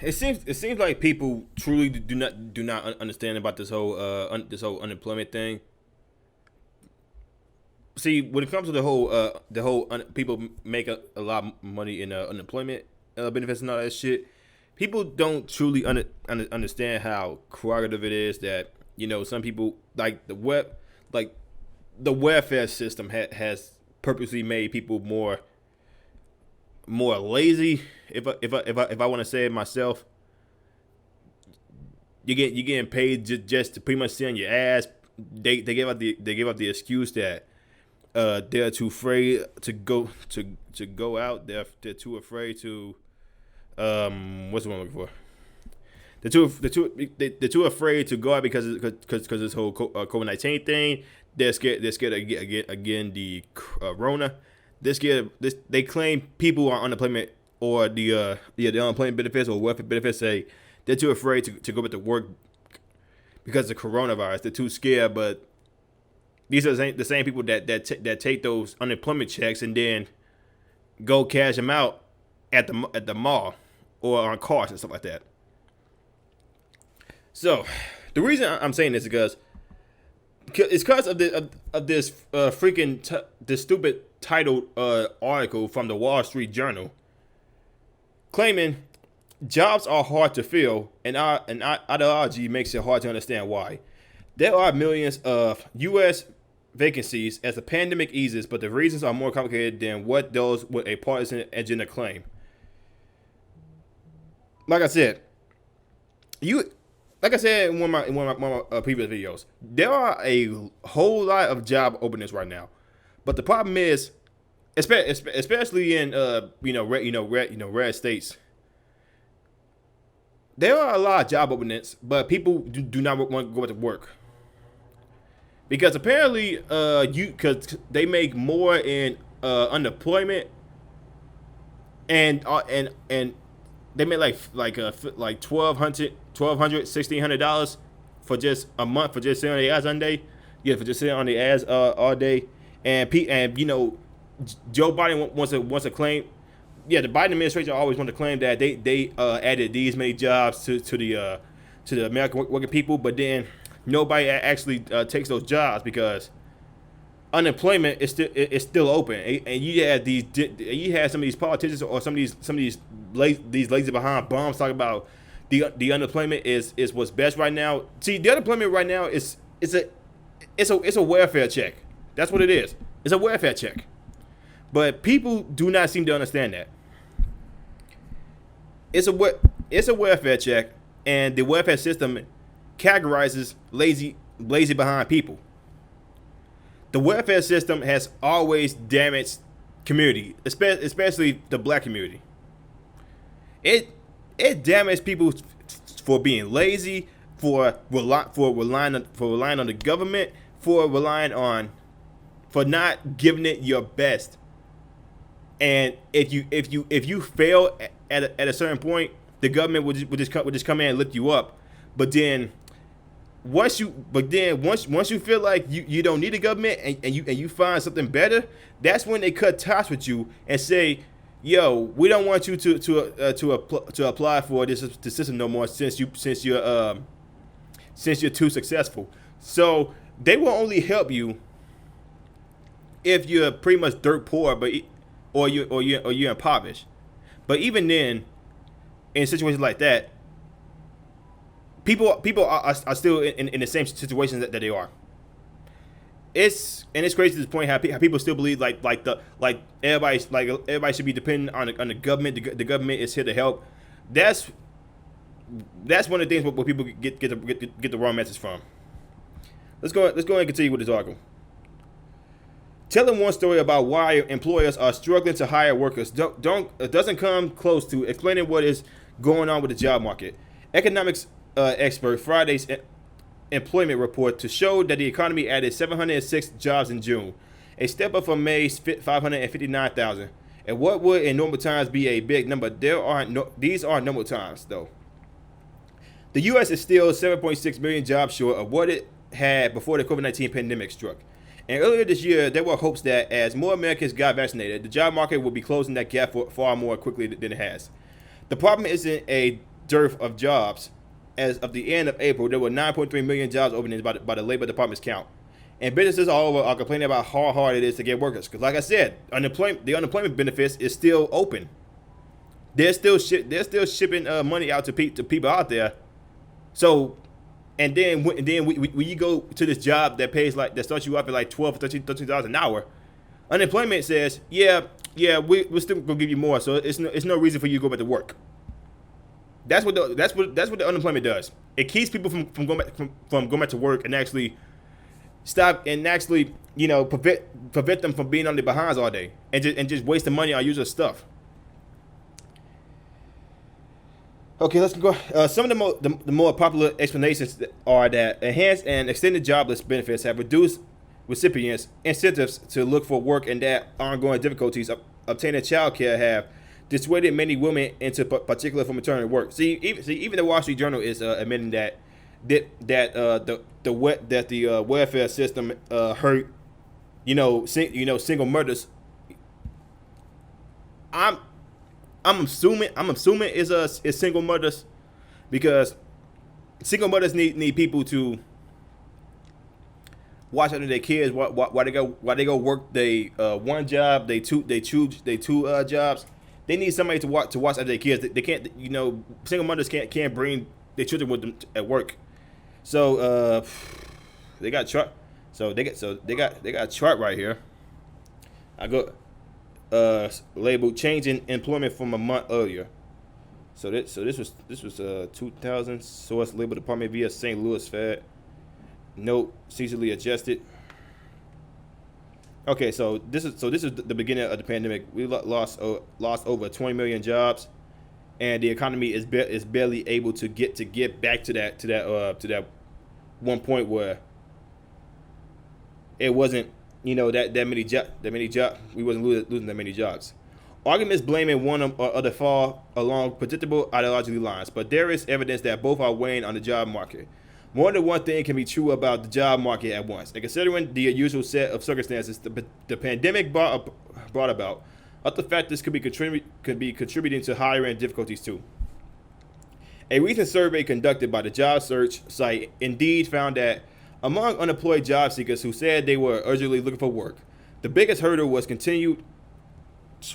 it seems like people truly do not understand about this whole unemployment thing. See, when it comes to the whole people make a lot of money in unemployment benefits and all that shit. People don't truly understand how prerogative it is that some people like like the welfare system has purposely made people more lazy. If I want to say it myself, you're getting paid just to pretty much sit on your ass. They give out the excuse that they're too afraid to go out. They're too afraid to what's the one I'm looking for? They're too afraid to go out because this whole COVID-19 thing. They're scared again the Rona. They claim people on unemployment or the unemployment benefits or welfare benefits say they're too afraid to go back to work because of coronavirus. They're too scared, but these are the same people that take those unemployment checks and then go cash them out at the mall or on cars and stuff like that. So the reason I'm saying this is because it's because of this freaking this stupid titled article from the Wall Street Journal claiming jobs are hard to fill, and our ideology makes it hard to understand why. There are millions of U.S. vacancies as the pandemic eases, but the reasons are more complicated than what those with a partisan agenda claim. Like I said, you like I said in one of my previous videos, there are a whole lot of job openings right now, but the problem is, especially in red states, there are a lot of job openings, but people do not want to go to work because apparently because they make more in unemployment and they make like $1,200 for just a month for just sitting on the ads all day. Yeah, for just sitting on the ads all day. And Joe Biden wants to claim. Yeah, the Biden administration always want to claim that they added these many jobs to the American working people, but then nobody actually takes those jobs because unemployment is still open, and you had some of these politicians or some of these lazy behind bums talking about the unemployment is what's best right now. See, the unemployment right now it's a welfare check. That's what it is. It's a welfare check, but people do not seem to understand that. It's a welfare check, and the welfare system categorizes lazy behind people. The welfare system has always damaged community, especially the black community. It damaged people for being lazy, for relying on the government, for not giving it your best. And if you fail at a certain point, the government would just come in and lift you up. But then once you feel like you don't need the government and you find something better, that's when they cut ties with you and say, "Yo, we don't want you to apply for this system no more since you're too successful." So they will only help you if you're pretty much dirt poor, or you're impoverished. But even then, in situations like that, people are still in the same situation that they are. It's crazy to this point how people still believe like everybody should be dependent on the government. The government is here to help. That's one of the things where people get the wrong message from. Let's go and continue with this article. Telling one story about why employers are struggling to hire workers doesn't come close to explaining what is going on with the job market. Economics expert Friday's employment report to show that the economy added 706 jobs in June, a step up from May's 559,000. And what would in normal times be a big number, these are normal times though. The U.S. is still 7.6 million jobs short of what it had before the COVID-19 pandemic struck. And earlier this year, there were hopes that as more Americans got vaccinated, the job market would be closing that gap far more quickly than it has. The problem isn't a dearth of jobs. As of the end of April, there were 9.3 million jobs openings by the Labor Department's count. And businesses all over are complaining about how hard it is to get workers. Because, like I said, the unemployment benefits is still open. They're still shipping money out to people out there. So, and then when you go to this job that starts you up at like 12 or 13 dollars an hour, unemployment says, yeah, we're still gonna give you more. So it's no reason for you to go back to work. That's what the unemployment does. It keeps people from going back to work and actually prevent them from being on their behinds all day and just wasting money on useless stuff. Okay, let's go. Some of the more popular explanations are that enhanced and extended jobless benefits have reduced recipients' incentives to look for work, and that ongoing difficulties obtaining childcare have dissuaded many women into particular for maternity work. Even the Wall Street Journal is admitting that the welfare system hurt single mothers. I'm assuming is single mothers, because single mothers need people to watch after their kids while they go work they one job, they two jobs. They need somebody to watch after their kids. They can't, single mothers can't bring their children with them at work. So they got chart. So they got a chart right here. I go labeled changing employment from a month earlier. So this was 2000. Source labeled Department via St. Louis Fed. Note seasonally adjusted. Okay, so this is the beginning of the pandemic. We lost over 20 million jobs, and the economy is barely able to get back to that one point where it wasn't that many jobs. We wasn't losing that many jobs. Arguments blaming one or other fall along predictable ideological lines, but there is evidence that both are weighing on the job market. More than one thing can be true about the job market at once. And considering the usual set of circumstances the pandemic brought about, other factors could be contributing to hiring difficulties too. A recent survey conducted by the job search site Indeed found that among unemployed job seekers who said they were urgently looking for work, the biggest hurdle was continued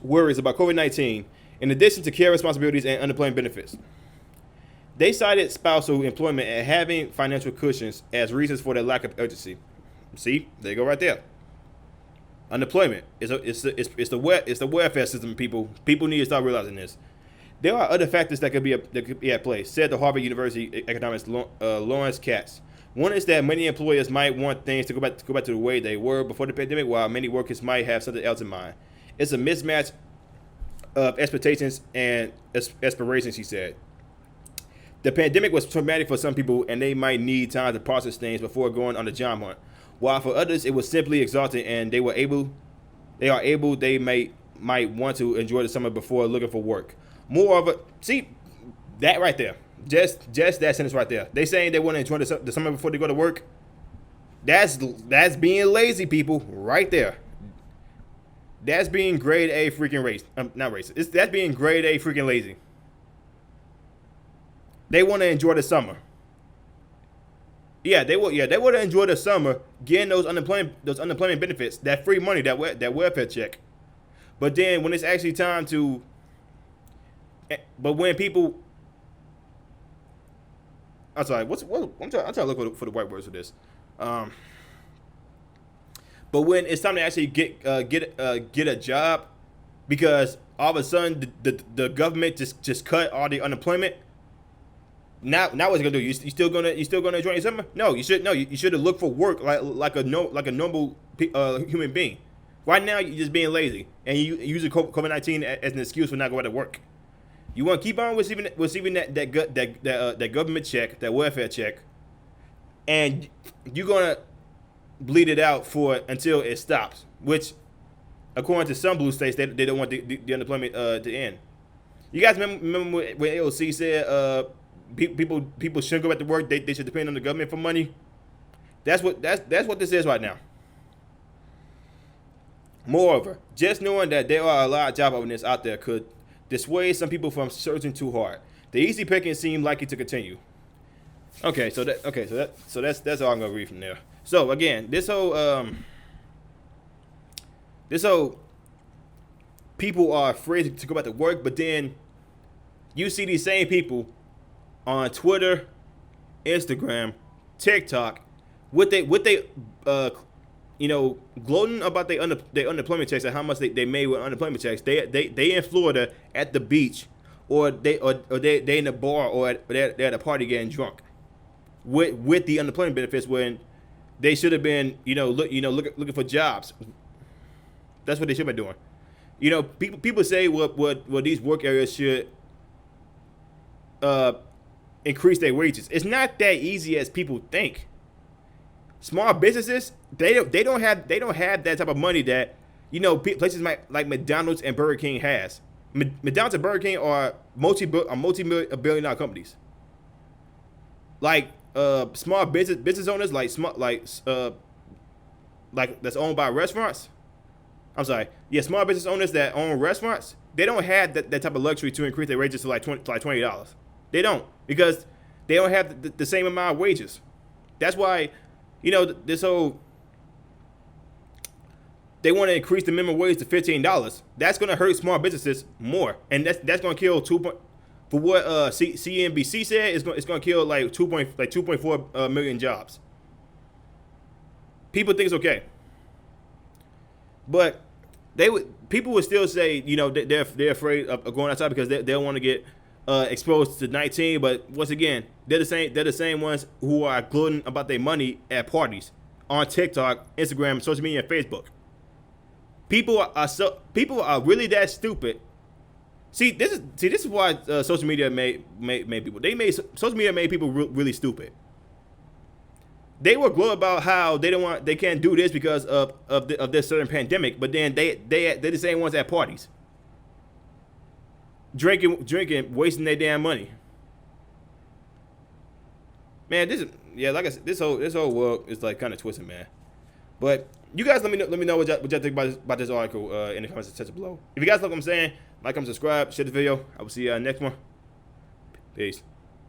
worries about COVID-19, in addition to care responsibilities and unemployment benefits. They cited spousal employment and having financial cushions as reasons for their lack of urgency. See, there you go right there. Unemployment it's the welfare system. People need to start realizing this. There are other factors that could be at play, said the Harvard University economist Lawrence Katz. One is that many employers might want things to go back to the way they were before the pandemic, while many workers might have something else in mind. It's a mismatch of expectations and aspirations, he said. The pandemic was traumatic for some people, and they might need time to process things before going on the job hunt. While for others, it was simply exhausting, and they might want to enjoy the summer before looking for work. Moreover, see that right there, just that sentence right there. They saying they want to enjoy the summer before they go to work. That's being lazy, people, right there. That's being grade A freaking not racist. That's being grade A freaking lazy. They want to enjoy the summer. Yeah, they want to enjoy the summer, getting those unemployment benefits, that free money, that welfare check. But then when it's actually time to, but when people, I'm sorry, I'm trying to look for the right words for this. But when it's time to actually get a job, because all of a sudden the government just cut all the unemployment. Now what's it gonna do? You still gonna enjoy your summer? No, you should have looked for work like a normal human being. Right now you're just being lazy and you using COVID-19 as an excuse for not going to work. You want to keep on receiving that government check, that welfare check, and you're gonna bleed it out until it stops. Which, according to some blue states, they don't want the unemployment to end. You guys remember when AOC said people shouldn't go back to work. They should depend on the government for money. That's what this is right now. Moreover, just knowing that there are a lot of job openings out there could dissuade some people from searching too hard. The easy picking seemed likely to continue. That's all I'm gonna read from there. So again, this whole people are afraid to go back to work, but then you see these same people on Twitter, Instagram, TikTok, what they gloating about their unemployment checks and how much they made with unemployment checks. They in Florida at the beach, or they in a bar, or they're at a party getting drunk with the unemployment benefits when they should have been looking for jobs. That's what they should have been doing. People say what these work areas should increase their wages. It's not that easy as people think. Small businesses, they don't have that type of money that places like McDonald's and Burger King has. McDonald's and Burger King are multi-billion dollar companies. Like small business owners, like that's owned by restaurants. I'm sorry, yeah, small business owners that own restaurants, they don't have that type of luxury to increase their wages to like $20. They don't, because they don't have the same amount of wages. That's why, this whole, they want to increase the minimum wage to $15. That's going to hurt small businesses more, and that's going to kill for what CNBC said, it's going to kill like 2.4 million jobs. People think it's okay, but people would still say they're afraid of going outside because they don't want to get exposed to 19. But once again, they're the same ones who are gloating about their money at parties on TikTok, Instagram, social media, and Facebook. People are really that stupid. This is why social media made people. Social media made people really stupid. They will gloat about how they can't do this because of this certain pandemic, but then they're the same ones at parties, drinking, wasting their damn money. Man, like I said, this whole world is like kind of twisted, man. But you guys let me know what y'all think about this article in the comments section below. If you guys like what I'm saying, like, comment, subscribe, share the video. I will see you next one. Peace.